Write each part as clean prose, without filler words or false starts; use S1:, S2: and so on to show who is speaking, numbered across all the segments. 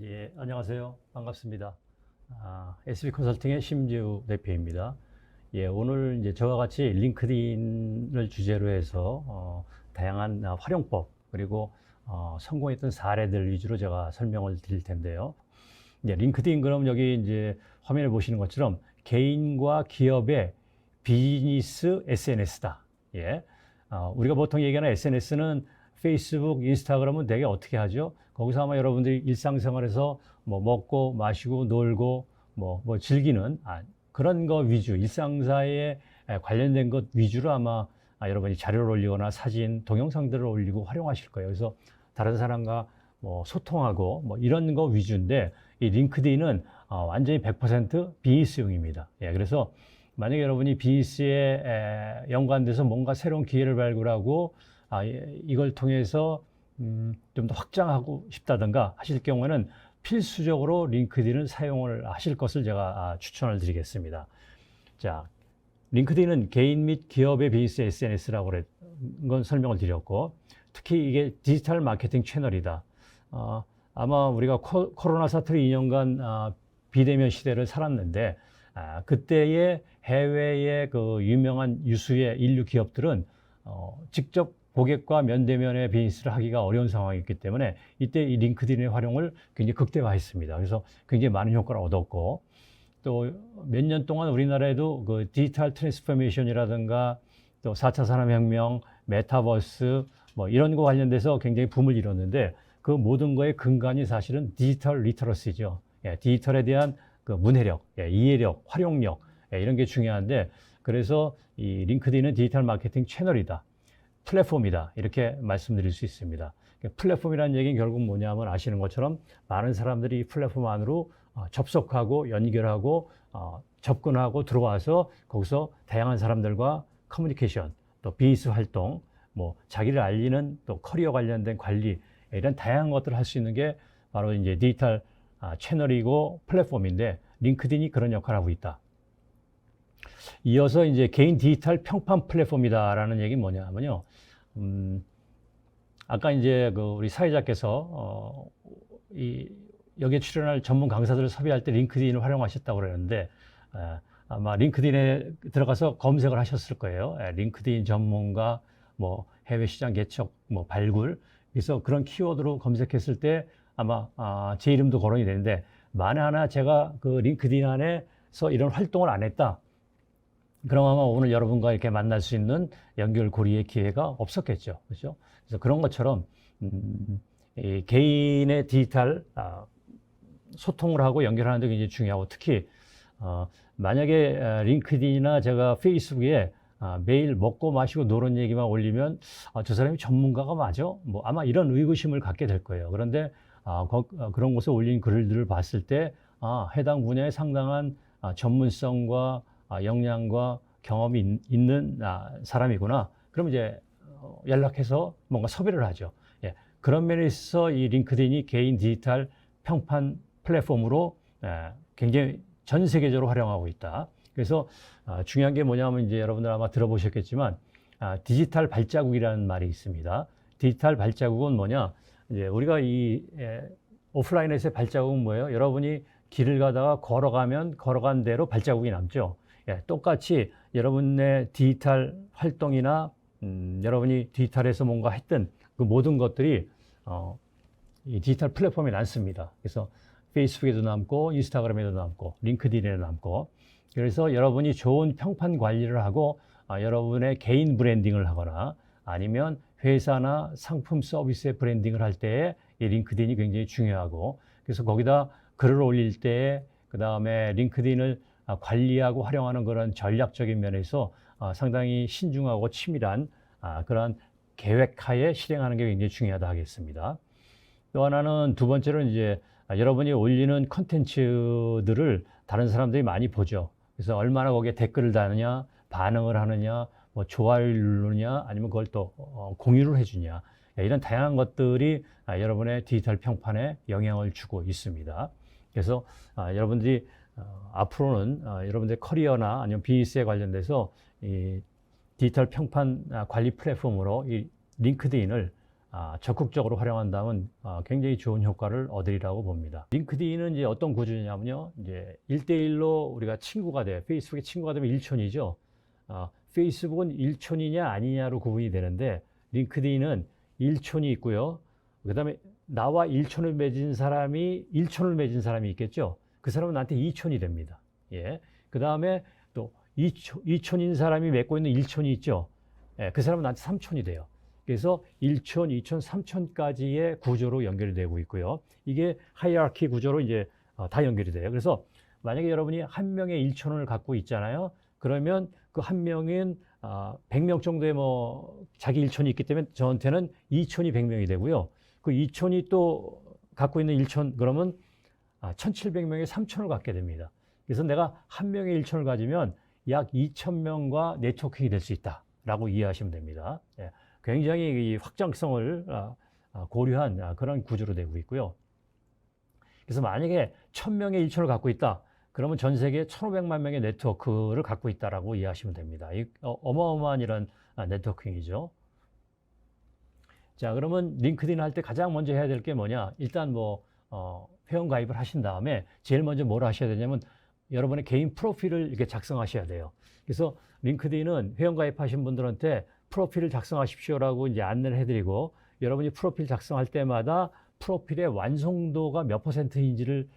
S1: 예, 안녕하세요. 반갑습니다. SB 컨설팅의 심지우 대표입니다. 예, 오늘 이제 저와 같이 링크드인을 주제로 해서 다양한 활용법 그리고 성공했던 사례들 위주로 제가 설명을 드릴 텐데요. 예, 링크드인 그럼 여기 이제 화면에 보시는 것처럼 개인과 기업의 비즈니스 SNS다. 예, 우리가 보통 얘기하는 SNS는 페이스북, 인스타그램은 되게 어떻게 하죠? 거기서 아마 여러분들이 일상생활에서 뭐 먹고 마시고 놀고 뭐 즐기는 그런 거 위주, 일상사에 관련된 것 위주로 아마 여러분이 자료를 올리거나 사진, 동영상들을 올리고 활용하실 거예요. 그래서 다른 사람과 뭐 소통하고 뭐 이런 거 위주인데 이 링크드인은 완전히 100% 비즈니스용입니다. 예, 그래서 만약에 여러분이 비즈니스에 연관돼서 뭔가 새로운 기회를 발굴하고 이걸 통해서 좀 더 확장하고 싶다든가 하실 경우에는 필수적으로 링크드인을 사용을 하실 것을 제가 추천을 드리겠습니다. 자, 링크드인은 개인 및 기업의 비즈니스 SNS라고 건 설명을 드렸고, 특히 이게 디지털 마케팅 채널이다. 아마 우리가 코로나 사태로 2년간 비대면 시대를 살았는데, 그때의 해외의 그 유명한 유수의 인류 기업들은 직접 고객과 면대면의 비즈니스를 하기가 어려운 상황이었기 때문에 이때 이 링크드인의 활용을 굉장히 극대화했습니다. 그래서 굉장히 많은 효과를 얻었고, 또 몇 년 동안 우리나라에도 그 디지털 트랜스포메이션이라든가 또 4차 산업혁명, 메타버스 뭐 이런 거 관련돼서 굉장히 붐을 이뤘는데 그 모든 거의 근간이 사실은 디지털 리터러시죠. 예, 디지털에 대한 그 문해력, 이해력, 활용력 이런 게 중요한데 그래서 이 링크드인은 디지털 마케팅 채널이다. 플랫폼이다. 이렇게 말씀드릴 수 있습니다. 플랫폼이라는 얘기는 결국 뭐냐면 아시는 것처럼 많은 사람들이 이 플랫폼 안으로 접속하고 연결하고 접근하고 들어와서 거기서 다양한 사람들과 커뮤니케이션, 또 비즈니스 활동, 뭐 자기를 알리는 또 커리어 관련된 관리 이런 다양한 것들을 할 수 있는 게 바로 이제 디지털 채널이고 플랫폼인데 링크드인이 그런 역할을 하고 있다. 이어서 이제 개인 디지털 평판 플랫폼이다라는 얘기는 뭐냐면요. 아까 이제 그 우리 사회자께서 여기에 출연할 전문 강사들을 섭외할 때 링크드인을 활용하셨다고 그러는데 아마 링크드인에 들어가서 검색을 하셨을 거예요. 링크드인 전문가, 뭐 해외 시장 개척, 뭐 발굴. 그래서 그런 키워드로 검색했을 때 아마 제 이름도 거론이 되는데 만에 하나 제가 그 링크드인 안에서 이런 활동을 안 했다. 그럼 아마 오늘 여러분과 이렇게 만날 수 있는 연결고리의 기회가 없었겠죠. 그렇죠? 그래서 그런 것처럼 이 개인의 디지털 소통을 하고 연결하는 데 굉장히 중요하고 특히 만약에 링크드인이나 제가 페이스북에 매일 먹고 마시고 노는 얘기만 올리면 저 사람이 전문가가 맞아? 뭐 아마 이런 의구심을 갖게 될 거예요. 그런데 그런 곳에 올린 글들을 봤을 때 해당 분야에 상당한 전문성과 역량과 경험이 있는 사람이구나. 그럼 이제 연락해서 뭔가 섭외를 하죠. 예, 그런 면에 있어서 이 링크드인이 개인 디지털 평판 플랫폼으로 굉장히 전 세계적으로 활용하고 있다. 그래서 중요한 게 뭐냐면 이제 여러분들 아마 들어보셨겠지만 디지털 발자국이라는 말이 있습니다. 디지털 발자국은 뭐냐? 이제 우리가 오프라인에서의 발자국은 뭐예요? 여러분이 길을 가다가 걸어가면 걸어간 대로 발자국이 남죠. 예, 똑같이 여러분의 디지털 활동이나 여러분이 디지털에서 뭔가 했던 그 모든 것들이 이 디지털 플랫폼에 남습니다. 그래서 페이스북에도 남고 인스타그램에도 남고 링크드인에도 남고 그래서 여러분이 좋은 평판 관리를 하고 여러분의 개인 브랜딩을 하거나 아니면 회사나 상품 서비스의 브랜딩을 할 때에 이 링크드인이 굉장히 중요하고 그래서 거기다 글을 올릴 때에 그 다음에 링크드인을 관리하고 활용하는 그런 전략적인 면에서 상당히 신중하고 치밀한 그런 계획하에 실행하는 게 굉장히 중요하다 하겠습니다. 또 하나는 두 번째로는 이제 여러분이 올리는 컨텐츠들을 다른 사람들이 많이 보죠. 그래서 얼마나 거기에 댓글을 다느냐, 반응을 하느냐, 뭐 좋아요를 누르냐, 아니면 그걸 또 공유를 해주냐. 이런 다양한 것들이 여러분의 디지털 평판에 영향을 주고 있습니다. 그래서 여러분들이 앞으로는 여러분들의 커리어나 아니면 비즈니스에 관련돼서 이 디지털 평판 관리 플랫폼으로 이 링크드인을 적극적으로 활용한다면 굉장히 좋은 효과를 얻으리라고 봅니다. 링크드인은 이제 어떤 구조냐면요. 이제 1대1로 우리가 친구가 돼요. 페이스북에 친구가 되면 일촌이죠. 페이스북은 일촌이냐 아니냐로 구분이 되는데 링크드인은 일촌이 있고요. 그다음에 나와 일촌을 맺은 사람이 일촌을 맺은 사람이 있겠죠. 그 사람은 나한테 이촌이 됩니다. 예. 그다음에 또 이촌인 사람이 맺고 있는 일촌이 있죠. 예. 그 사람은 나한테 삼촌이 돼요. 그래서 1촌, 2촌, 3촌까지의 구조로 연결이 되고 있고요. 이게 하이라키 구조로 이제 다 연결이 돼요. 그래서 만약에 여러분이 한 명의 1촌을 갖고 있잖아요. 그러면 그 한 명은 100명 정도의 뭐 자기 1촌이 있기 때문에 저한테는 2촌이 100명이 되고요. 그 2촌이 또 갖고 있는 1촌 그러면 1700명의 3촌을 갖게 됩니다. 그래서 내가 한 명의 1촌을 가지면 약 2000명과 네트워킹이 될 수 있다라고 이해하시면 됩니다. 예. 굉장히 이 확장성을 고려한 그런 구조로 되고 있고요. 그래서 만약에 1000명의 1촌을 갖고 있다. 그러면 전 세계 1500만 명의 네트워크를 갖고 있다라고 이해하시면 됩니다. 어마어마한 이런 네트워킹이죠. 자, 그러면 링크드인 할 때 가장 먼저 해야 될 게 뭐냐? 일단 회원 가입을 하신 다음에 제일 먼저 뭘 하셔야 되냐면 여러분의 개인 프로필을 이렇게 작성하셔야 돼요. 그래서 링크드인은 회원 가입하신 분들한테 프로필을 작성하십시오라고 이제 안내를 해드리고 여러분이 프로필 작성할 때마다 프로필의 완성도가 몇 %인지를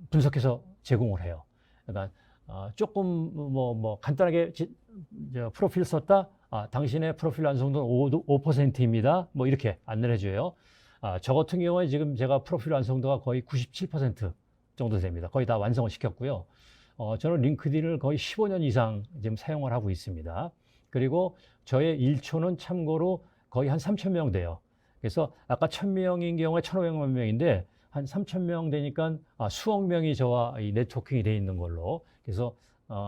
S1: 분석해서 제공을 해요. 그러니까 조금 간단하게 프로필 썼다. 당신의 프로필 완성도는 5%입니다. 뭐 이렇게 안내를 해줘요. 저 같은 경우에 지금 제가 프로필 완성도가 거의 97% 정도 됩니다. 거의 다 완성을 시켰고요. 저는 링크드인을 거의 15년 이상 지금 사용을 하고 있습니다. 그리고 저의 1촌은 참고로 거의 한 3000명 돼요. 그래서 아까 1000명인 경우에 1500만 명인데 한 3000명 되니까 수억 명이 저와 이 네트워킹이 돼 있는 걸로. 그래서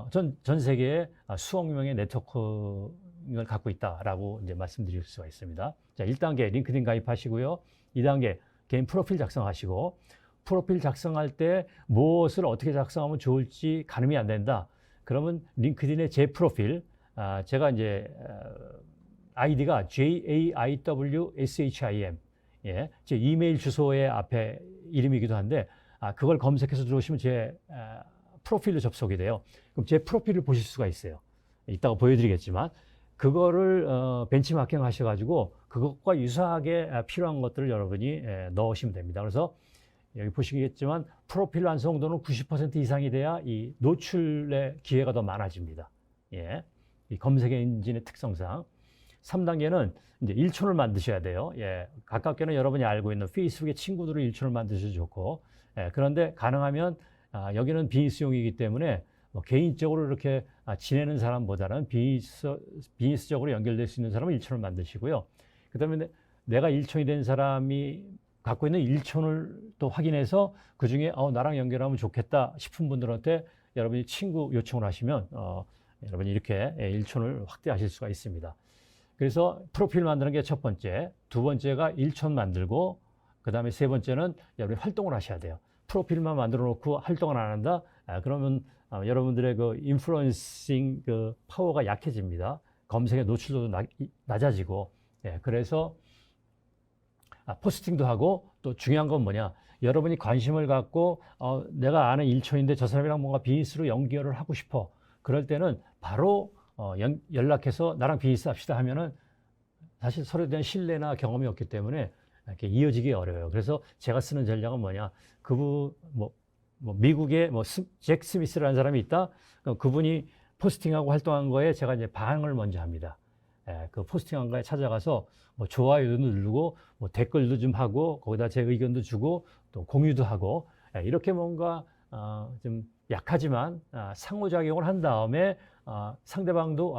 S1: 전 세계에 수억 명의 네트워킹을 갖고 있다라고 이제 말씀드릴 수가 있습니다. 자, 1단계 링크드인 가입하시고요. 2단계 개인 프로필 작성하시고 프로필 작성할 때 무엇을 어떻게 작성하면 좋을지 가늠이 안 된다. 그러면 링크드인의 제 프로필 제가 이제 아이디가 JAIWSHIM 예, 제 이메일 주소의 앞에 이름이기도 한데 그걸 검색해서 들어오시면 제 프로필로 접속이 돼요. 그럼 제 프로필을 보실 수가 있어요. 이따가 보여드리겠지만 그거를 벤치마킹 하셔가지고 그것과 유사하게 필요한 것들을 여러분이 넣으시면 됩니다. 그래서 여기 보시겠지만 프로필 완성도는 90% 이상이 돼야 이 노출의 기회가 더 많아집니다. 예, 이 검색 엔진의 특성상. 3단계는 이제 1촌을 만드셔야 돼요. 예, 가깝게는 여러분이 알고 있는 페이스북의 친구들을 1촌을 만드셔도 좋고, 예, 그런데 가능하면 여기는 비즈니스용이기 때문에 개인적으로 이렇게 지내는 사람보다는 비즈니스적으로 연결될 수 있는 사람은 1촌을 만드시고요. 그 다음에 내가 1촌이 된 사람이 갖고 있는 1촌을 또 확인해서 그 중에 나랑 연결하면 좋겠다 싶은 분들한테 여러분이 친구 요청을 하시면 여러분이 이렇게 1촌을 확대하실 수가 있습니다. 그래서 프로필 만드는 게 첫 번째, 두 번째가 1촌 만들고 그 다음에 세 번째는 여러분이 활동을 하셔야 돼요. 프로필만 만들어 놓고 활동을 안 한다? 그러면 여러분들의 그 인플루언싱 그 파워가 약해집니다. 검색의 노출도도 낮아지고, 예, 그래서 포스팅도 하고 또 중요한 건 뭐냐? 여러분이 관심을 갖고 내가 아는 1촌인데 저 사람이랑 뭔가 비즈니스로 연결을 하고 싶어. 그럴 때는 바로 연락해서 나랑 비즈니스 합시다 하면은 사실 서로에 대한 신뢰나 경험이 없기 때문에 이렇게 이어지기 어려워요. 그래서 제가 쓰는 전략은 뭐냐? 그분 미국에 잭 스미스라는 사람이 있다. 그분이 포스팅하고 활동한 거에 제가 이제 반응을 먼저 합니다. 그 포스팅한 거에 찾아가서 좋아요도 누르고 댓글도 좀 하고 거기다 제 의견도 주고 또 공유도 하고 이렇게 뭔가 좀 약하지만 상호작용을 한 다음에 상대방도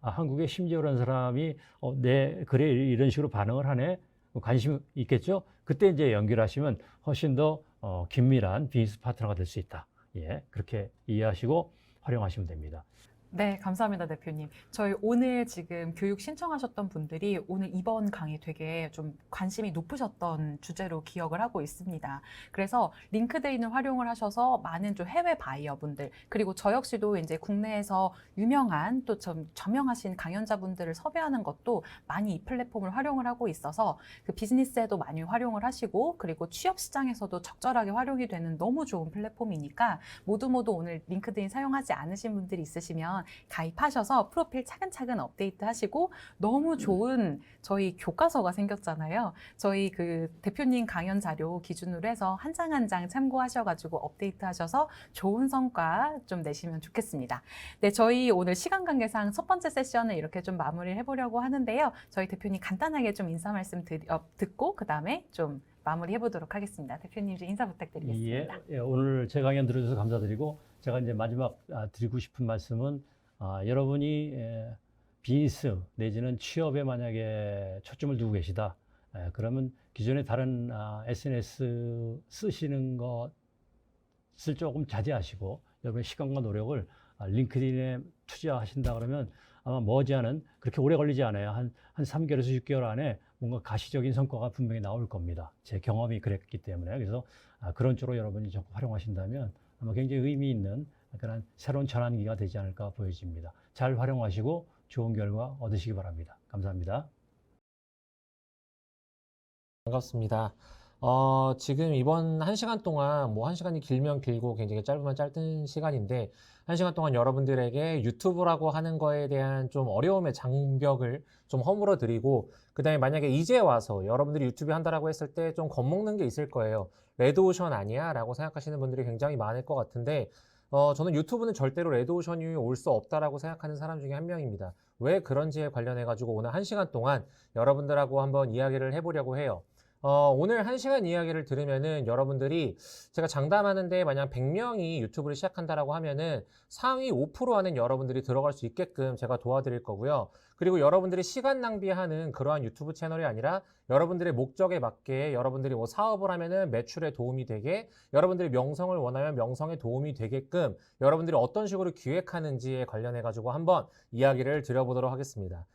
S1: 한국에 심지어라는 사람이 내 글에 이런 식으로 반응을 하네 관심 있겠죠. 그때 이제 연결하시면 훨씬 더 긴밀한 비즈니스 파트너가 될 수 있다. 예, 그렇게 이해하시고 활용하시면 됩니다.
S2: 네, 감사합니다, 대표님. 저희 오늘 지금 교육 신청하셨던 분들이 오늘 이번 강의 되게 좀 관심이 높으셨던 주제로 기억을 하고 있습니다. 그래서 링크드인을 활용을 하셔서 많은 좀 해외 바이어분들, 그리고 저 역시도 이제 국내에서 유명한 또 좀 저명하신 강연자분들을 섭외하는 것도 많이 이 플랫폼을 활용을 하고 있어서 그 비즈니스에도 많이 활용을 하시고, 그리고 취업 시장에서도 적절하게 활용이 되는 너무 좋은 플랫폼이니까 모두 오늘 링크드인 사용하지 않으신 분들이 있으시면 가입하셔서 프로필 차근차근 업데이트 하시고, 너무 좋은 저희 교과서가 생겼잖아요. 저희 그 대표님 강연 자료 기준으로 해서 한 장 한 장 참고하셔가지고 업데이트 하셔서 좋은 성과 좀 내시면 좋겠습니다. 네, 저희 오늘 시간 관계상 첫 번째 세션을 이렇게 좀 마무리를 해보려고 하는데요. 저희 대표님 간단하게 좀 인사 말씀 듣고 그 다음에 좀 마무리 해보도록 하겠습니다. 대표님 좀 인사 부탁드리겠습니다.
S1: 오늘 제 강연 들어주셔서 감사드리고, 제가 이제 마지막 드리고 싶은 말씀은, 여러분이 비즈니스 내지는 취업에 만약에 초점을 두고 계시다. 그러면 기존에 다른 SNS 쓰시는 것을 조금 자제하시고, 여러분의 시간과 노력을 링크드인에 투자하신다 그러면 아마 머지않은, 그렇게 오래 걸리지 않아요. 한 3개월에서 6개월 안에 뭔가 가시적인 성과가 분명히 나올 겁니다. 제 경험이 그랬기 때문에. 그래서 그런 쪽으로 여러분이 적극 활용하신다면 아마 굉장히 의미 있는 그런 새로운 전환기가 되지 않을까 보여집니다. 잘 활용하시고 좋은 결과 얻으시기 바랍니다. 감사합니다.
S3: 반갑습니다. 지금 이번 1시간 동안, 뭐 1시간이 길면 길고 굉장히 짧으면 짧은 시간인데, 1시간 동안 여러분들에게 유튜브라고 하는 거에 대한 좀 어려움의 장벽을 좀 허물어 드리고, 그 다음에 만약에 이제 와서 여러분들이 유튜브 한다라고 했을 때 좀 겁먹는 게 있을 거예요. 레드오션 아니야? 라고 생각하시는 분들이 굉장히 많을 것 같은데, 저는 유튜브는 절대로 레드오션이 올 수 없다라고 생각하는 사람 중에 한 명입니다. 왜 그런지에 관련해가지고 오늘 1시간 동안 여러분들하고 한번 이야기를 해보려고 해요. 오늘 1시간 이야기를 들으면은 여러분들이, 제가 장담하는데 만약 100명이 유튜브를 시작한다라고 하면은 상위 5% 안에 여러분들이 들어갈 수 있게끔 제가 도와드릴 거고요. 그리고 여러분들이 시간 낭비하는 그러한 유튜브 채널이 아니라 여러분들의 목적에 맞게, 여러분들이 뭐 사업을 하면은 매출에 도움이 되게, 여러분들이 명성을 원하면 명성에 도움이 되게끔 여러분들이 어떤 식으로 기획하는지에 관련해 가지고 한번 이야기를 드려보도록 하겠습니다.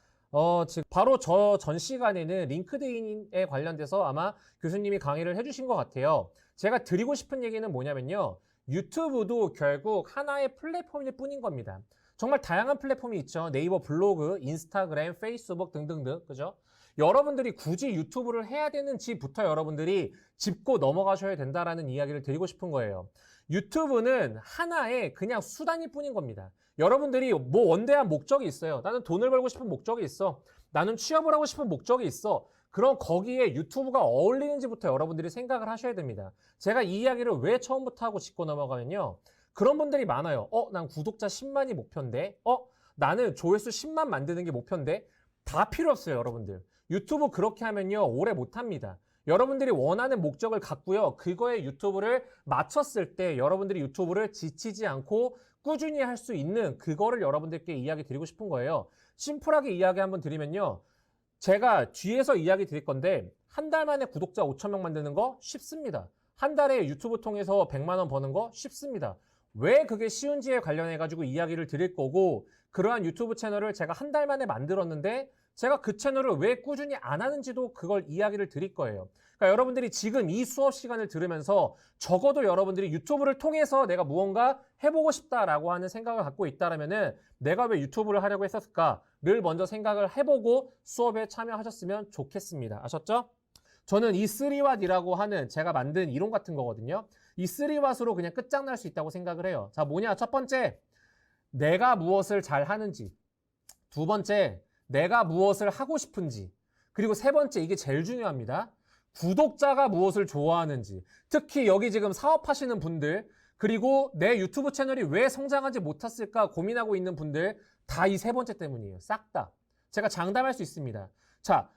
S3: 지금 바로 저 전 시간에는 링크드인에 관련돼서 아마 교수님이 강의를 해주신 것 같아요. 제가 드리고 싶은 얘기는 뭐냐면요. 유튜브도 결국 하나의 플랫폼일 뿐인 겁니다. 정말 다양한 플랫폼이 있죠. 네이버 블로그, 인스타그램, 페이스북 등등등. 그죠? 여러분들이 굳이 유튜브를 해야 되는지부터 여러분들이 짚고 넘어가셔야 된다라는 이야기를 드리고 싶은 거예요. 유튜브는 하나의 그냥 수단일 뿐인 겁니다. 여러분들이 뭐 원대한 목적이 있어요. 나는 돈을 벌고 싶은 목적이 있어. 나는 취업을 하고 싶은 목적이 있어. 그럼 거기에 유튜브가 어울리는지부터 여러분들이 생각을 하셔야 됩니다. 제가 이 이야기를 왜 처음부터 하고 짚고 넘어가면요. 그런 분들이 많아요. 난 구독자 10만이 목표인데. 나는 조회수 10만 만드는 게 목표인데. 다 필요 없어요, 여러분들. 유튜브 그렇게 하면요, 오래 못합니다. 여러분들이 원하는 목적을 갖고요, 그거에 유튜브를 맞췄을 때 여러분들이 유튜브를 지치지 않고 꾸준히 할 수 있는 그거를 여러분들께 이야기 드리고 싶은 거예요. 심플하게 이야기 한번 드리면요, 제가 뒤에서 이야기 드릴 건데 한 달 만에 구독자 5,000명 만드는 거 쉽습니다. 한 달에 유튜브 통해서 100만 원 버는 거 쉽습니다. 왜 그게 쉬운지에 관련해 가지고 이야기를 드릴 거고, 그러한 유튜브 채널을 제가 한 달 만에 만들었는데 제가 그 채널을 왜 꾸준히 안 하는지도 그걸 이야기를 드릴 거예요. 그러니까 여러분들이 지금 이 수업 시간을 들으면서 적어도 여러분들이 유튜브를 통해서 내가 무언가 해보고 싶다라고 하는 생각을 갖고 있다라면은 내가 왜 유튜브를 하려고 했었을까를 먼저 생각을 해보고 수업에 참여하셨으면 좋겠습니다. 아셨죠? 저는 이 3왓이라고 하는 제가 만든 이론 같은 거거든요. 이 3왓으로 그냥 끝장날 수 있다고 생각을 해요. 자, 뭐냐? 첫 번째, 내가 무엇을 잘 하는지. 두 번째, 내가 무엇을 하고 싶은지. 그리고 세 번째, 이게 제일 중요합니다. 구독자가 무엇을 좋아하는지. 특히 여기 지금 사업하시는 분들, 그리고 내 유튜브 채널이 왜 성장하지 못했을까 고민하고 있는 분들, 다 이 세 번째 때문이에요. 싹 다. 제가 장담할 수 있습니다. 자,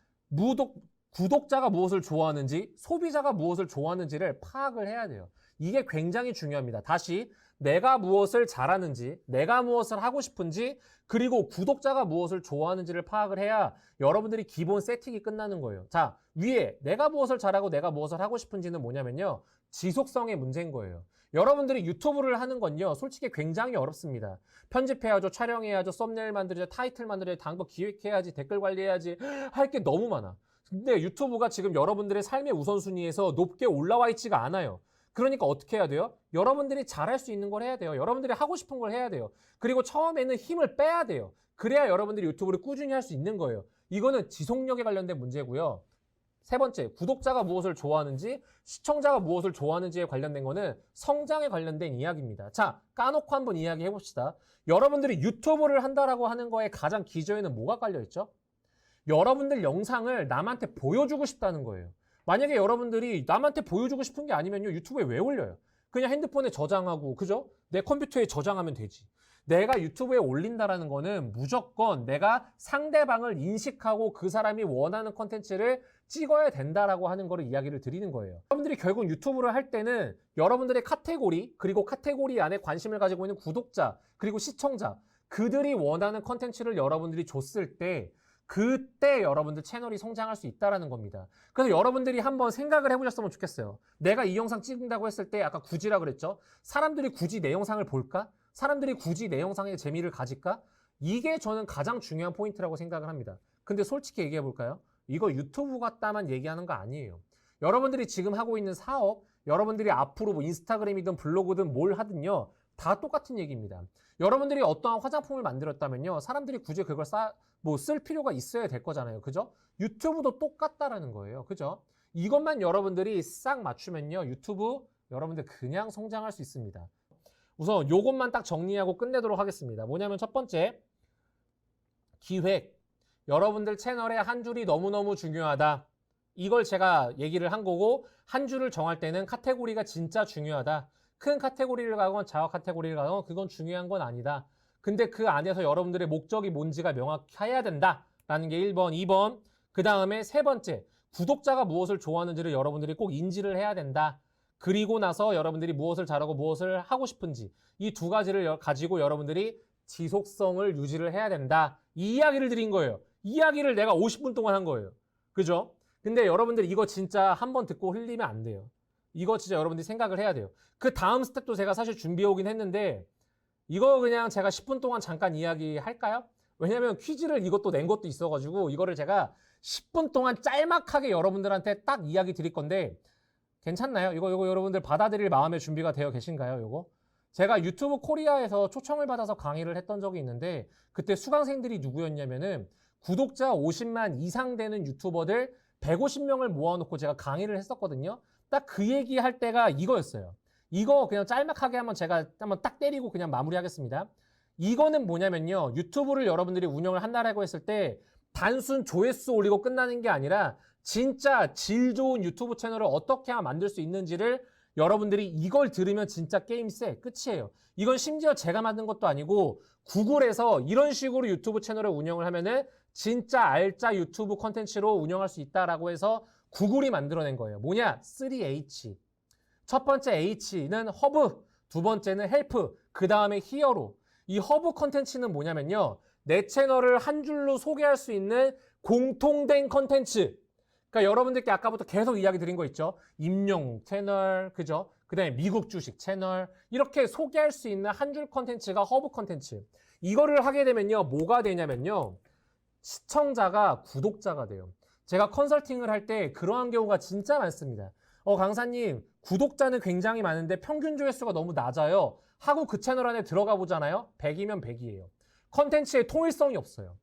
S3: 구독자가 무엇을 좋아하는지, 소비자가 무엇을 좋아하는지를 파악을 해야 돼요. 이게 굉장히 중요합니다. 다시 내가 무엇을 잘하는지, 내가 무엇을 하고 싶은지, 그리고 구독자가 무엇을 좋아하는지를 파악을 해야 여러분들이 기본 세팅이 끝나는 거예요. 자, 위에 내가 무엇을 잘하고 내가 무엇을 하고 싶은지는 뭐냐면요. 지속성의 문제인 거예요. 여러분들이 유튜브를 하는 건요. 솔직히 굉장히 어렵습니다. 편집해야죠. 촬영해야죠. 썸네일 만들어야죠. 타이틀 만들어야죠. 단거 기획해야지. 댓글 관리해야지. 할 게 너무 많아. 근데 유튜브가 지금 여러분들의 삶의 우선순위에서 높게 올라와 있지가 않아요. 그러니까 어떻게 해야 돼요? 여러분들이 잘할 수 있는 걸 해야 돼요. 여러분들이 하고 싶은 걸 해야 돼요. 그리고 처음에는 힘을 빼야 돼요. 그래야 여러분들이 유튜브를 꾸준히 할 수 있는 거예요. 이거는 지속력에 관련된 문제고요. 세 번째, 구독자가 무엇을 좋아하는지, 시청자가 무엇을 좋아하는지에 관련된 거는 성장에 관련된 이야기입니다. 자, 까놓고 한번 이야기해 봅시다. 여러분들이 유튜브를 한다라고 하는 거에 가장 기저에는 뭐가 깔려 있죠? 여러분들 영상을 남한테 보여주고 싶다는 거예요. 만약에 여러분들이 남한테 보여주고 싶은 게 아니면요, 유튜브에 왜 올려요? 그냥 핸드폰에 저장하고, 그죠? 내 컴퓨터에 저장하면 되지. 내가 유튜브에 올린다라는 거는 무조건 내가 상대방을 인식하고 그 사람이 원하는 컨텐츠를 찍어야 된다라고 하는 거를 이야기를 드리는 거예요. 여러분들이 결국 유튜브를 할 때는 여러분들의 카테고리, 그리고 카테고리 안에 관심을 가지고 있는 구독자, 그리고 시청자, 그들이 원하는 컨텐츠를 여러분들이 줬을 때 그때 여러분들 채널이 성장할 수 있다는 겁니다. 그래서 여러분들이 한번 생각을 해보셨으면 좋겠어요. 내가 이 영상 찍는다고 했을 때 아까 굳이라 그랬죠? 사람들이 굳이 내 영상을 볼까? 사람들이 굳이 내 영상에 재미를 가질까? 이게 저는 가장 중요한 포인트라고 생각을 합니다. 근데 솔직히 얘기해 볼까요? 이거 유튜브 같다만 얘기하는 거 아니에요. 여러분들이 지금 하고 있는 사업, 여러분들이 앞으로 뭐 인스타그램이든 블로그든 뭘 하든요. 다 똑같은 얘기입니다. 여러분들이 어떠한 화장품을 만들었다면요. 사람들이 굳이 그걸 쓸 필요가 있어야 될 거잖아요. 그죠? 유튜브도 똑같다라는 거예요. 그죠? 이것만 여러분들이 싹 맞추면요. 유튜브 여러분들 그냥 성장할 수 있습니다. 우선 요것만 딱 정리하고 끝내도록 하겠습니다. 뭐냐면 첫 번째, 기획. 여러분들 채널의 한 줄이 너무너무 중요하다. 이걸 제가 얘기를 한 거고, 한 줄을 정할 때는 카테고리가 진짜 중요하다. 큰 카테고리를 가건 작은 카테고리를 가건 그건 중요한 건 아니다. 근데 그 안에서 여러분들의 목적이 뭔지가 명확해야 된다라는 게 1번, 2번. 그 다음에 세 번째, 구독자가 무엇을 좋아하는지를 여러분들이 꼭 인지를 해야 된다. 그리고 나서 여러분들이 무엇을 잘하고 무엇을 하고 싶은지 이 두 가지를 가지고 여러분들이 지속성을 유지를 해야 된다. 이 이야기를 드린 거예요. 이야기를 내가 50분 동안 한 거예요. 그죠? 근데 여러분들 이거 진짜 한번 듣고 흘리면 안 돼요. 이거 진짜 여러분들이 생각을 해야 돼요. 그 다음 스텝도 제가 사실 준비해 오긴 했는데 이거 그냥 제가 10분 동안 잠깐 이야기할까요? 왜냐면 퀴즈를 이것도 낸 것도 있어가지고 이거를 제가 10분 동안 짤막하게 여러분들한테 딱 이야기 드릴 건데 괜찮나요? 이거 여러분들 받아들일 마음의 준비가 되어 계신가요? 이거? 제가 유튜브 코리아에서 초청을 받아서 강의를 했던 적이 있는데 그때 수강생들이 누구였냐면은 구독자 50만 이상 되는 유튜버들 150명을 모아놓고 제가 강의를 했었거든요. 딱 그 얘기할 때가 이거였어요. 이거 그냥 짤막하게 제가 한번 딱 때리고 그냥 마무리하겠습니다. 이거는 뭐냐면요. 유튜브를 여러분들이 운영을 한다라고 했을 때 단순 조회수 올리고 끝나는 게 아니라 진짜 질 좋은 유튜브 채널을 어떻게 하면 만들 수 있는지를 여러분들이 이걸 들으면 진짜 게임 세. 끝이에요. 이건 심지어 제가 만든 것도 아니고 구글에서 이런 식으로 유튜브 채널을 운영을 하면은 진짜 알짜 유튜브 컨텐츠로 운영할 수 있다라고 해서 구글이 만들어낸 거예요. 뭐냐? 3H. 첫 번째 H는 허브, 두 번째는 헬프, 그 다음에 히어로. 이 허브 컨텐츠는 뭐냐면요. 내 채널을 한 줄로 소개할 수 있는 공통된 컨텐츠. 그러니까 여러분들께 아까부터 계속 이야기 드린 거 있죠. 임용 채널, 그죠? 그 다음에 미국 주식 채널. 이렇게 소개할 수 있는 한 줄 컨텐츠가 허브 컨텐츠. 이거를 하게 되면요. 뭐가 되냐면요. 시청자가 구독자가 돼요. 제가 컨설팅을 할 때 그러한 경우가 진짜 많습니다. 강사님, 구독자는 굉장히 많은데 평균 조회수가 너무 낮아요. 하고 그 채널 안에 들어가 보잖아요. 100이면 100이에요. 컨텐츠의 통일성이 없어요.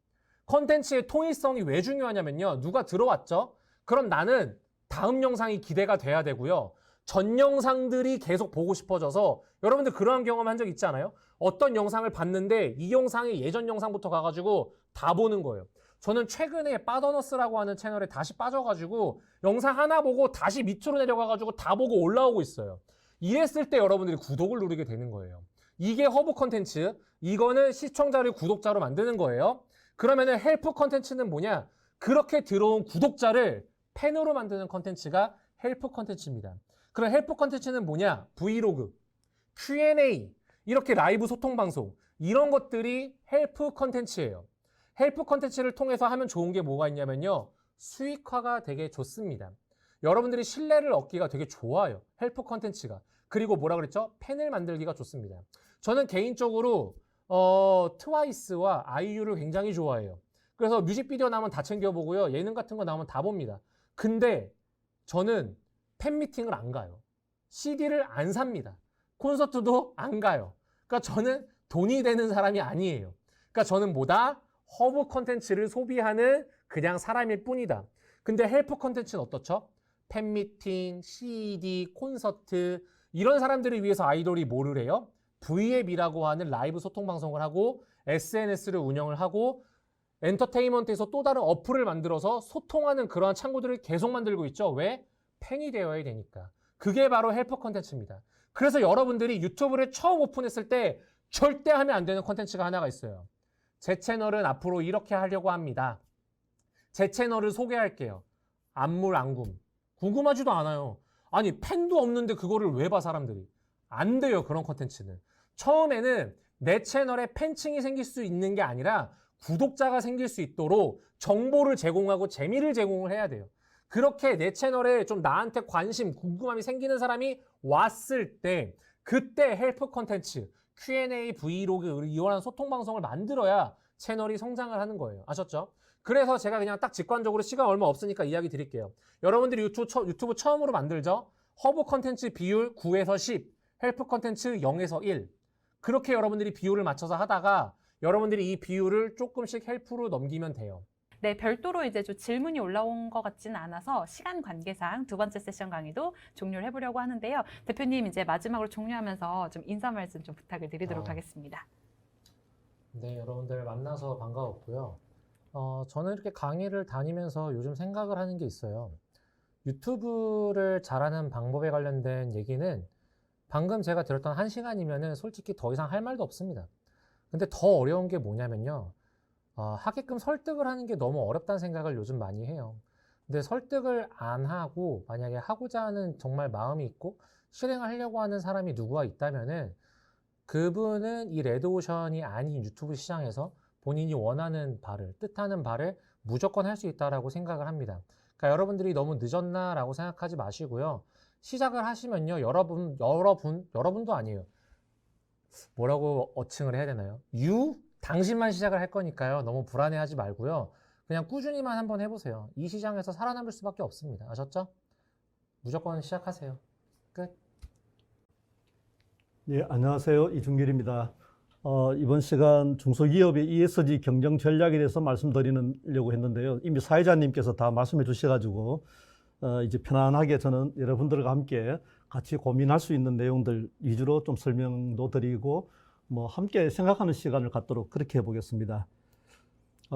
S3: 컨텐츠의 통일성이 왜 중요하냐면요. 누가 들어왔죠? 그럼 나는 다음 영상이 기대가 돼야 되고요. 전 영상들이 계속 보고 싶어져서 여러분들 그러한 경험 한 적 있지 않아요? 어떤 영상을 봤는데 이 영상이 예전 영상부터 가가지고 다 보는 거예요. 저는 최근에 빠더너스라고 하는 채널에 다시 빠져가지고 영상 하나 보고 다시 밑으로 내려가가지고 다 보고 올라오고 있어요. 이랬을 때 여러분들이 구독을 누르게 되는 거예요. 이게 허브 컨텐츠. 이거는 시청자를 구독자로 만드는 거예요. 그러면은 헬프 컨텐츠는 뭐냐? 그렇게 들어온 구독자를 펜으로 만드는 컨텐츠가 헬프 컨텐츠입니다. 그럼 헬프 컨텐츠는 뭐냐? 브이로그, Q&A, 이렇게 라이브 소통 방송, 이런 것들이 헬프 컨텐츠예요. 헬프 컨텐츠를 통해서 하면 좋은 게 뭐가 있냐면요. 수익화가 되게 좋습니다. 여러분들이 신뢰를 얻기가 되게 좋아요. 헬프 컨텐츠가. 그리고 뭐라 그랬죠? 팬을 만들기가 좋습니다. 저는 개인적으로 트와이스와 아이유를 굉장히 좋아해요. 그래서 뮤직비디오 나오면 다 챙겨보고요. 예능 같은 거 나오면 다 봅니다. 근데 저는 팬미팅을 안 가요. CD를 안 삽니다. 콘서트도 안 가요. 그러니까 저는 돈이 되는 사람이 아니에요. 그러니까 저는 뭐다? 허브 컨텐츠를 소비하는 그냥 사람일 뿐이다. 근데 헬프 컨텐츠는 어떻죠? 팬미팅, CD, 콘서트, 이런 사람들을 위해서 아이돌이 뭐를 해요? V앱이라고 하는 라이브 소통 방송을 하고 SNS를 운영을 하고 엔터테인먼트에서 또 다른 어플을 만들어서 소통하는 그러한 창구들을 계속 만들고 있죠. 왜? 팬이 되어야 되니까. 그게 바로 헬프 컨텐츠입니다. 그래서 여러분들이 유튜브를 처음 오픈했을 때 절대 하면 안 되는 컨텐츠가 하나가 있어요. 제 채널은 앞으로 이렇게 하려고 합니다. 제 채널을 소개할게요. 안물안금. 궁금하지도 않아요. 아니 팬도 없는데 그거를 왜 봐 사람들이. 안 돼요. 그런 컨텐츠는. 처음에는 내 채널에 팬층이 생길 수 있는 게 아니라 구독자가 생길 수 있도록 정보를 제공하고 재미를 제공을 해야 돼요. 그렇게 내 채널에 좀 나한테 관심, 궁금함이 생기는 사람이 왔을 때 그때 헬프 컨텐츠, Q&A, 브이로그 이런 소통 방송을 만들어야 채널이 성장을 하는 거예요. 아셨죠? 그래서 제가 그냥 딱 직관적으로 시간 얼마 없으니까 이야기 드릴게요. 여러분들이 유튜브 처음으로 만들죠? 허브 컨텐츠 비율 9에서 10, 헬프 컨텐츠 0에서 1. 그렇게 여러분들이 비율을 맞춰서 하다가 여러분들이 이 비율을 조금씩 헬프로 넘기면 돼요.
S2: 네, 별도로 이제 좀 질문이 올라온 것 같지는 않아서 시간 관계상 두 번째 세션 강의도 종료를 해보려고 하는데요. 대표님 이제 마지막으로 종료하면서 좀 인사 말씀 좀 부탁을 드리도록 하겠습니다.
S3: 네, 여러분들 만나서 반가웠고요. 저는 이렇게 강의를 다니면서 요즘 생각을 하는 게 있어요. 유튜브를 잘하는 방법에 관련된 얘기는 방금 제가 들었던 1시간이면은 솔직히 더 이상 할 말도 없습니다. 근데 더 어려운 게 뭐냐면요. 하게끔 설득을 하는 게 너무 어렵다는 생각을 요즘 많이 해요. 근데 설득을 안 하고 만약에 하고자 하는 정말 마음이 있고 실행을 하려고 하는 사람이 누구가 있다면은 그분은 이 레드오션이 아닌 유튜브 시장에서 본인이 원하는 바를, 뜻하는 바를 무조건 할 수 있다라고 생각을 합니다. 그러니까 여러분들이 너무 늦었나라고 생각하지 마시고요. 시작을 하시면요. 여러분도 아니에요. 뭐라고 어칭을 해야 되나요? 당신만 시작을 할 거니까요. 너무 불안해하지 말고요. 그냥 꾸준히만 한번 해보세요. 이 시장에서 살아남을 수밖에 없습니다. 아셨죠? 무조건 시작하세요. 끝.
S4: 네, 안녕하세요. 이준길입니다. 이번 시간 중소기업의 ESG 경영 전략에 대해서 말씀드리려고 했는데요. 이미 사회자님께서 다 말씀해 주셔가지고 이제 편안하게 저는 여러분들과 함께 같이 고민할 수 있는 내용들 위주로 좀 설명도 드리고 뭐 함께 생각하는 시간을 갖도록 그렇게 해보겠습니다.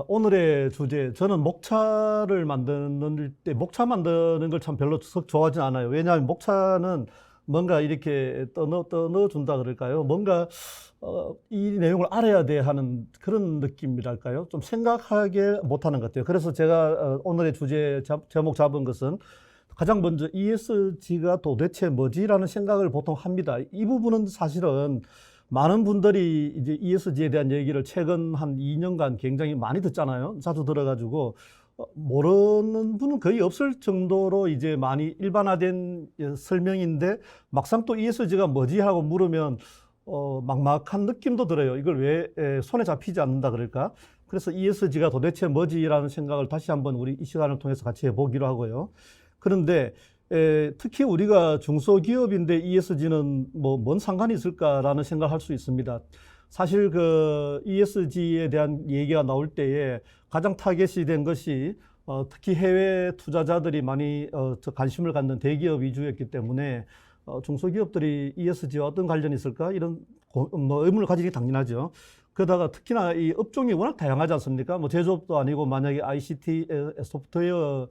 S4: 오늘의 주제, 저는 목차를 만드는 때 목차 만드는 걸 참 별로 좋아하진 않아요. 왜냐하면 목차는 뭔가 이렇게 떠넣어준다 그럴까요? 뭔가 이 내용을 알아야 돼 하는 그런 느낌이랄까요? 좀 생각하게 못하는 것 같아요. 그래서 제가 오늘의 주제 제목 잡은 것은 가장 먼저 ESG가 도대체 뭐지라는 생각을 보통 합니다. 이 부분은 사실은 많은 분들이 이제 ESG에 대한 얘기를 최근 한 2년간 굉장히 많이 듣잖아요. 자주 들어가지고 모르는 분은 거의 없을 정도로 이제 많이 일반화된 설명인데 막상 또 ESG가 뭐지 하고 물으면 막막한 느낌도 들어요. 이걸 왜 손에 잡히지 않는다 그럴까? 그래서 ESG가 도대체 뭐지라는 생각을 다시 한번 우리 이 시간을 통해서 같이 해보기로 하고요. 그런데 특히 우리가 중소기업인데 ESG는 뭐 뭔 상관이 있을까라는 생각을 할 수 있습니다. 사실 그 ESG에 대한 얘기가 나올 때에 가장 타겟이 된 것이 특히 해외 투자자들이 많이 관심을 갖는 대기업 위주였기 때문에 중소기업들이 ESG와 어떤 관련이 있을까 이런 뭐 의문을 가지기 당연하죠. 그러다가 특히나 이 업종이 워낙 다양하지 않습니까? 뭐 제조업도 아니고 만약에 ICT 소프트웨어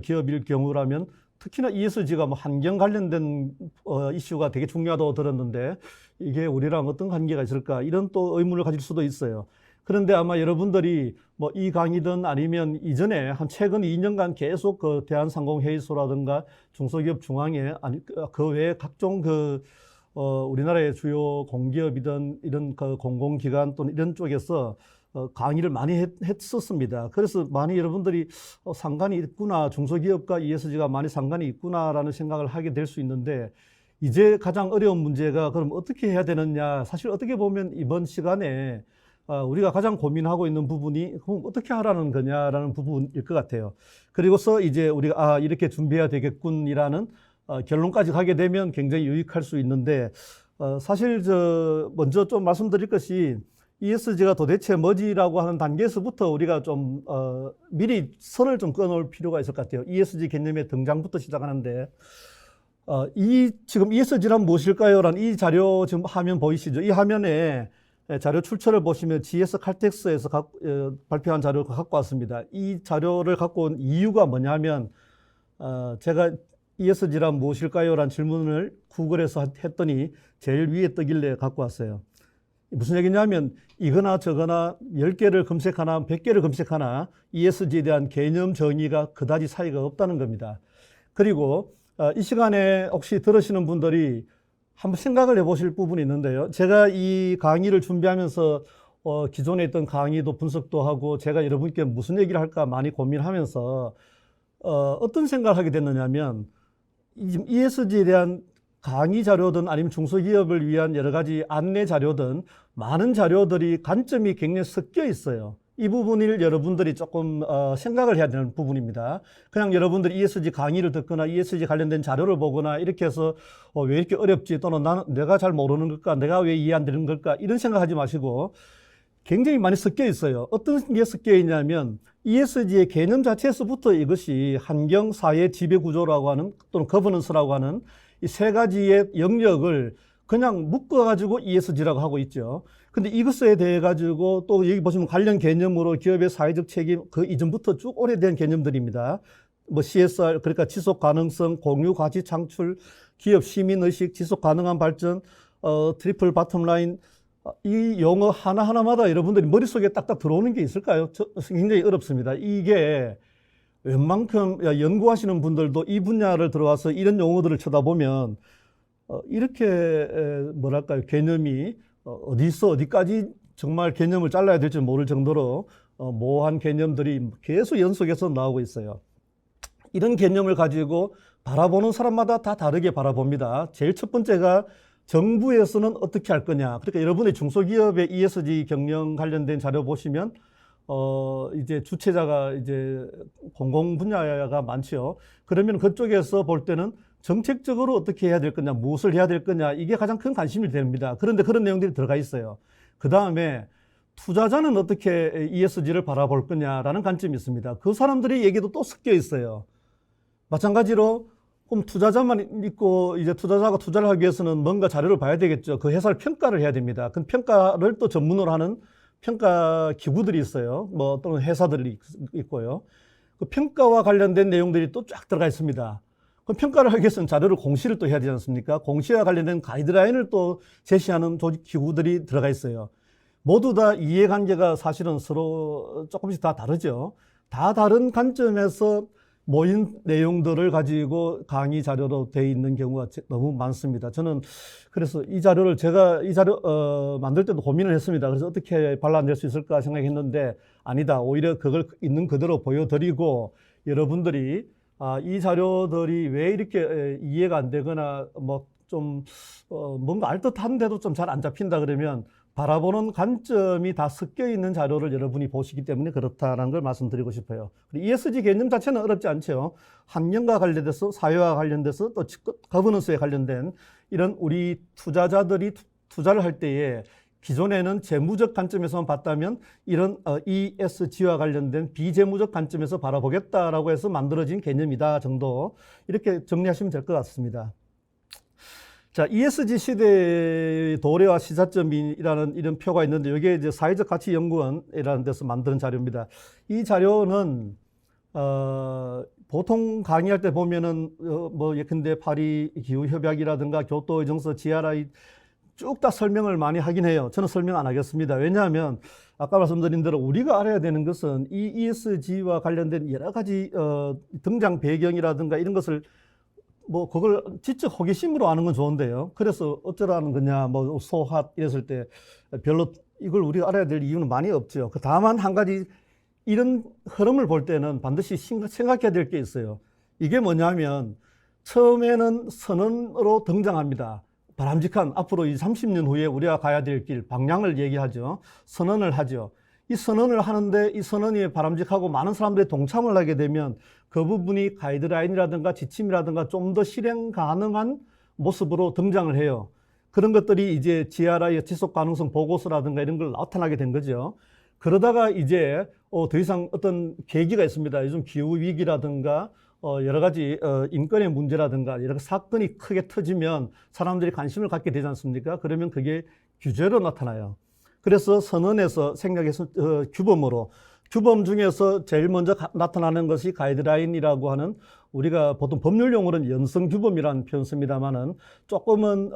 S4: 기업일 경우라면 특히나 ESG가 뭐 환경 관련된 이슈가 되게 중요하다고 들었는데 이게 우리랑 어떤 관계가 있을까 이런 또 의문을 가질 수도 있어요. 그런데 아마 여러분들이 뭐 이 강의든 아니면 이전에 한 최근 2년간 계속 그 대한상공회의소라든가 중소기업 중앙회 아니 그 외에 각종 우리나라의 주요 공기업이든 이런 그 공공기관 또는 이런 쪽에서 강의를 많이 했었습니다. 그래서 많이 여러분들이 상관이 있구나, 중소기업과 ESG가 많이 상관이 있구나라는 생각을 하게 될 수 있는데, 이제 가장 어려운 문제가 그럼 어떻게 해야 되느냐. 사실 어떻게 보면 이번 시간에 우리가 가장 고민하고 있는 부분이 그럼 어떻게 하라는 거냐라는 부분일 것 같아요. 그리고서 이제 우리가 이렇게 준비해야 되겠군이라는 결론까지 가게 되면 굉장히 유익할 수 있는데, 사실 먼저 좀 말씀드릴 것이 ESG가 도대체 뭐지라고 하는 단계에서부터 우리가 좀 미리 선을 좀 끊어올 필요가 있을 것 같아요. ESG 개념의 등장부터 시작하는데, 지금 ESG란 무엇일까요? 라는 이 자료 지금 화면 보이시죠? 이 화면에 자료 출처를 보시면 GS 칼텍스에서 발표한 자료를 갖고 왔습니다. 이 자료를 갖고 온 이유가 뭐냐면, 제가 ESG란 무엇일까요? 라는 질문을 구글에서 했더니 제일 위에 뜨길래 갖고 왔어요. 무슨 얘기냐면 이거나 저거나 10개를 검색하나 100개를 검색하나 ESG에 대한 개념 정의가 그다지 차이가 없다는 겁니다. 그리고 이 시간에 혹시 들으시는 분들이 한번 생각을 해보실 부분이 있는데요. 제가 이 강의를 준비하면서 기존에 있던 강의도 분석도 하고 제가 여러분께 무슨 얘기를 할까 많이 고민하면서 어떤 생각을 하게 됐느냐면 ESG에 대한 강의 자료든 아니면 중소기업을 위한 여러 가지 안내 자료든 많은 자료들이 관점이 굉장히 섞여 있어요. 이 부분을 여러분들이 조금 생각을 해야 되는 부분입니다. 그냥 여러분들이 ESG 강의를 듣거나 ESG 관련된 자료를 보거나 이렇게 해서 왜 이렇게 어렵지 또는 내가 잘 모르는 걸까, 내가 왜 이해 안 되는 걸까 이런 생각하지 마시고 굉장히 많이 섞여 있어요. 어떤 게 섞여 있냐면 ESG의 개념 자체에서부터 이것이 환경, 사회, 지배구조라고 하는 또는 거버넌스라고 하는 이 세 가지의 영역을 그냥 묶어가지고 ESG라고 하고 있죠. 근데 이것에 대해 가지고 또 여기 보시면 관련 개념으로 기업의 사회적 책임 그 이전부터 쭉 오래된 개념들입니다. 뭐 CSR 그러니까 지속 가능성, 공유 가치 창출, 기업 시민 의식, 지속 가능한 발전, 트리플 바텀 라인 이 용어 하나하나마다 여러분들이 머릿속에 딱딱 들어오는 게 있을까요? 굉장히 어렵습니다. 이게 웬만큼 연구하시는 분들도 이 분야를 들어와서 이런 용어들을 쳐다보면 이렇게 뭐랄까요 개념이 어디서 어디까지 정말 개념을 잘라야 될지 모를 정도로 모호한 개념들이 계속 연속해서 나오고 있어요. 이런 개념을 가지고 바라보는 사람마다 다 다르게 바라봅니다. 제일 첫 번째가 정부에서는 어떻게 할 거냐. 그러니까 여러분의 중소기업의 ESG 경영 관련된 자료 보시면 이제 주체자가 이제 공공 분야가 많죠. 그러면 그쪽에서 볼 때는 정책적으로 어떻게 해야 될 거냐, 무엇을 해야 될 거냐, 이게 가장 큰 관심이 됩니다. 그런데 그런 내용들이 들어가 있어요. 그 다음에 투자자는 어떻게 ESG를 바라볼 거냐라는 관점이 있습니다. 그 사람들의 얘기도 또 섞여 있어요. 마찬가지로 그럼 투자자만 있고 이제 투자자가 투자를 하기 위해서는 뭔가 자료를 봐야 되겠죠. 그 회사를 평가를 해야 됩니다. 그 평가를 또 전문으로 하는 평가 기구들이 있어요. 뭐 또는 회사들이 있고요. 그 평가와 관련된 내용들이 또 쫙 들어가 있습니다. 그 평가를 하기 위해서는 자료를 공시를 또 해야 되지 않습니까? 공시와 관련된 가이드라인을 또 제시하는 조직 기구들이 들어가 있어요. 모두 다 이해관계가 사실은 서로 조금씩 다 다르죠. 다 다른 관점에서 모인 내용들을 가지고 강의 자료로 되어 있는 경우가 너무 많습니다. 저는 그래서 제가 이 자료 만들 때도 고민을 했습니다. 그래서 어떻게 발라낼 수 있을까 생각했는데 아니다. 오히려 그걸 있는 그대로 보여드리고 여러분들이 이 자료들이 왜 이렇게 이해가 안 되거나 뭐 좀 뭔가 알듯한데도 좀 잘 안 잡힌다 그러면 바라보는 관점이 다 섞여 있는 자료를 여러분이 보시기 때문에 그렇다는 걸 말씀드리고 싶어요. ESG 개념 자체는 어렵지 않죠. 환경과 관련돼서 사회와 관련돼서 또 거버넌스에 관련된 이런 우리 투자자들이 투자를 할 때에 기존에는 재무적 관점에서만 봤다면 이런 ESG와 관련된 비재무적 관점에서 바라보겠다라고 해서 만들어진 개념이다 정도 이렇게 정리하시면 될 것 같습니다. 자, ESG 시대의 도래와 시사점이라는 이런 표가 있는데 이게 이제 사회적 가치 연구원이라는 데서 만드는 자료입니다. 이 자료는 보통 강의할 때 보면은 뭐 예컨대 파리 기후 협약이라든가 교토 의정서 GRI 쭉 다 설명을 많이 하긴 해요. 저는 설명 안 하겠습니다. 왜냐하면 아까 말씀드린 대로 우리가 알아야 되는 것은 이 ESG와 관련된 여러 가지 등장 배경이라든가 이런 것을 뭐 그걸 지적 호기심으로 아는 건 좋은데요. 그래서 어쩌라는 거냐, 뭐 소핫 이랬을 때 별로 이걸 우리가 알아야 될 이유는 많이 없죠. 다만 한 가지 이런 흐름을 볼 때는 반드시 생각해야 될 게 있어요. 이게 뭐냐면 처음에는 선언으로 등장합니다. 바람직한 앞으로 30년 후에 우리가 가야 될 길, 방향을 얘기하죠. 선언을 하죠. 이 선언을 하는데 이 선언이 바람직하고 많은 사람들이 동참을 하게 되면 그 부분이 가이드라인이라든가 지침이라든가 좀 더 실행 가능한 모습으로 등장을 해요. 그런 것들이 이제 GRI 지속 가능성 보고서라든가 이런 걸 나타나게 된 거죠. 그러다가 이제 더 이상 어떤 계기가 있습니다. 요즘 기후 위기라든가 여러 가지 인권의 문제라든가 여러 사건이 크게 터지면 사람들이 관심을 갖게 되지 않습니까? 그러면 그게 규제로 나타나요. 그래서 선언에서 생략해서 규범으로, 규범 중에서 제일 먼저 나타나는 것이 가이드라인이라고 하는, 우리가 보통 법률 용어로는 연성규범이라는 표현 씁니다만은 조금은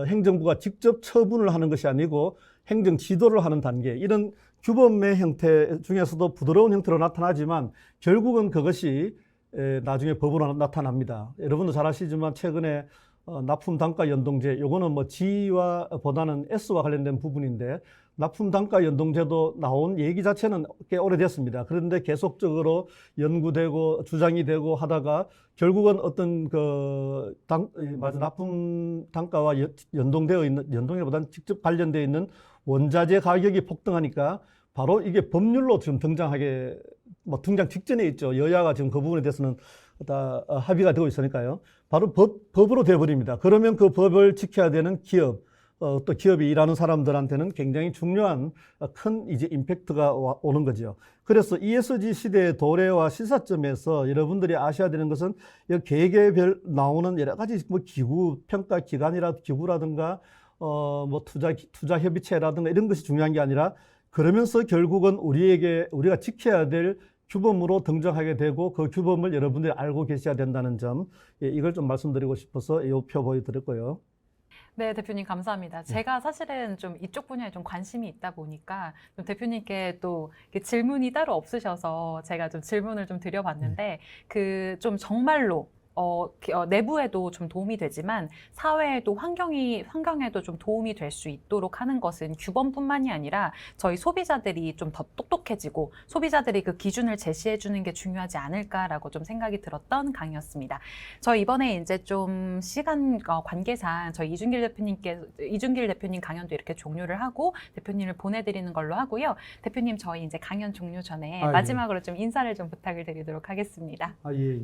S4: 행정부가 직접 처분을 하는 것이 아니고 행정 지도를 하는 단계, 이런 규범의 형태 중에서도 부드러운 형태로 나타나지만 결국은 그것이 나중에 법으로 나타납니다. 여러분도 잘 아시지만 최근에 납품 단가 연동제, 요거는 뭐 G와 보다는 S와 관련된 부분인데, 납품 단가 연동제도 나온 얘기 자체는 꽤 오래됐습니다. 그런데 계속적으로 연구되고 주장이 되고 하다가 결국은 어떤 납품 단가와 연동되어 있는, 연동이보다는 직접 관련되어 있는 원자재 가격이 폭등하니까 바로 이게 법률로 지금 등장하게, 뭐 등장 직전에 있죠. 여야가 지금 그 부분에 대해서는 다 합의가 되고 있으니까요. 바로 법으로 되어버립니다. 그러면 그 법을 지켜야 되는 기업, 또 기업이 일하는 사람들한테는 굉장히 중요한 큰 이제 임팩트가 오는 거죠. 그래서 ESG 시대의 도래와 시사점에서 여러분들이 아셔야 되는 것은 계획에 나오는 여러 가지 뭐 기구 평가 기구라든가 뭐 투자 협의체라든가 이런 것이 중요한 게 아니라, 그러면서 결국은 우리가 지켜야 될 규범으로 등장하게 되고 그 규범을 여러분들이 알고 계셔야 된다는 점, 이걸 좀 말씀드리고 싶어서 이 표 보여드렸고요.
S2: 네, 대표님 감사합니다. 제가 사실은 좀 이쪽 분야에 좀 관심이 있다 보니까 좀 대표님께 또 이렇게 질문이 따로 없으셔서 제가 좀 질문을 좀 드려봤는데, 그 좀 정말로 내부에도 좀 도움이 되지만 사회에도 환경에도 좀 도움이 될 수 있도록 하는 것은 규범뿐만이 아니라 저희 소비자들이 좀 더 똑똑해지고 소비자들이 그 기준을 제시해 주는 게 중요하지 않을까라고 좀 생각이 들었던 강의였습니다. 저희 이번에 이제 좀 시간 관계상 저희 이준길 대표님 강연도 이렇게 종료를 하고 대표님을 보내드리는 걸로 하고요. 대표님 저희 이제 강연 종료 전에 마지막으로 좀 인사를 좀 부탁을 드리도록 하겠습니다.
S4: 예.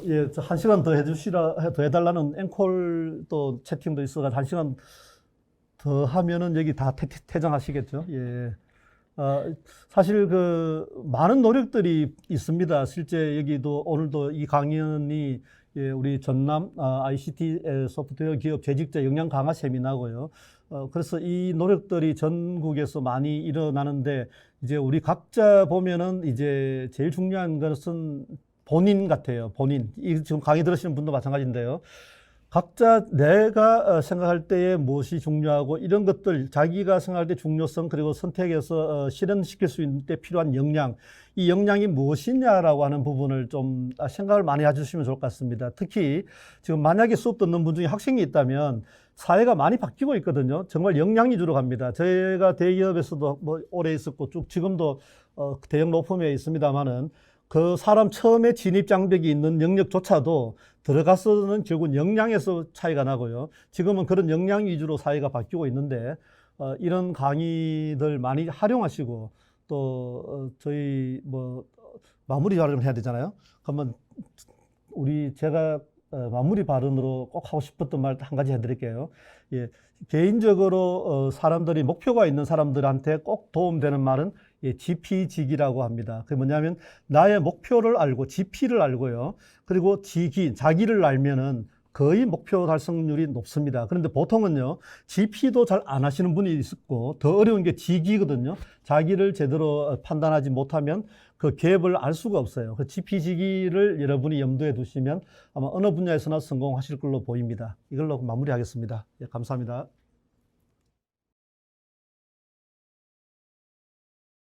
S4: 예, 저 1시간 더 해달라는 앵콜 또 채팅도 있어가지고 1시간 더 하면은 여기 다 퇴장하시겠죠. 예. 사실 많은 노력들이 있습니다. 실제 여기도 오늘도 이 강연이 우리 전남 ICT 소프트웨어 기업 재직자 역량 강화 세미나고요. 그래서 이 노력들이 전국에서 많이 일어나는데, 이제 우리 각자 보면은 이제 제일 중요한 것은 본인 같아요. 본인. 지금 강의 들으시는 분도 마찬가지인데요. 각자 내가 생각할 때에 무엇이 중요하고 이런 것들, 자기가 생각할 때 중요성, 그리고 선택해서 실현시킬 수 있는 때 필요한 역량, 이 역량이 무엇이냐라고 하는 부분을 좀 생각을 많이 해주시면 좋을 것 같습니다. 특히 지금 만약에 수업 듣는 분 중에 학생이 있다면 사회가 많이 바뀌고 있거든요. 정말 역량 위주로 갑니다. 제가 대기업에서도 뭐 오래 있었고 쭉 지금도 대형 로펌에 있습니다만은, 그 사람 처음에 진입 장벽이 있는 영역조차도 들어가서는 결국 역량에서 차이가 나고요. 지금은 그런 역량 위주로 사회가 바뀌고 있는데, 이런 강의들 많이 활용하시고, 또 저희 뭐 마무리 발언을 해야 되잖아요. 그러면 제가 마무리 발언으로 꼭 하고 싶었던 말 한 가지 해드릴게요. 예, 개인적으로 사람들이 목표가 있는 사람들한테 꼭 도움되는 말은 GP직이라고 합니다. 그게 뭐냐면 나의 목표를 알고 GP를 알고요. 그리고 자기를 알면은 거의 목표 달성률이 높습니다. 그런데 보통은요, GP도 잘 안 하시는 분이 있었고, 더 어려운 게 G기거든요. 자기를 제대로 판단하지 못하면 그 갭을 알 수가 없어요. 그 GP, G기를 여러분이 염두에 두시면 아마 어느 분야에서나 성공하실 걸로 보입니다. 이걸로 마무리하겠습니다. 예, 감사합니다.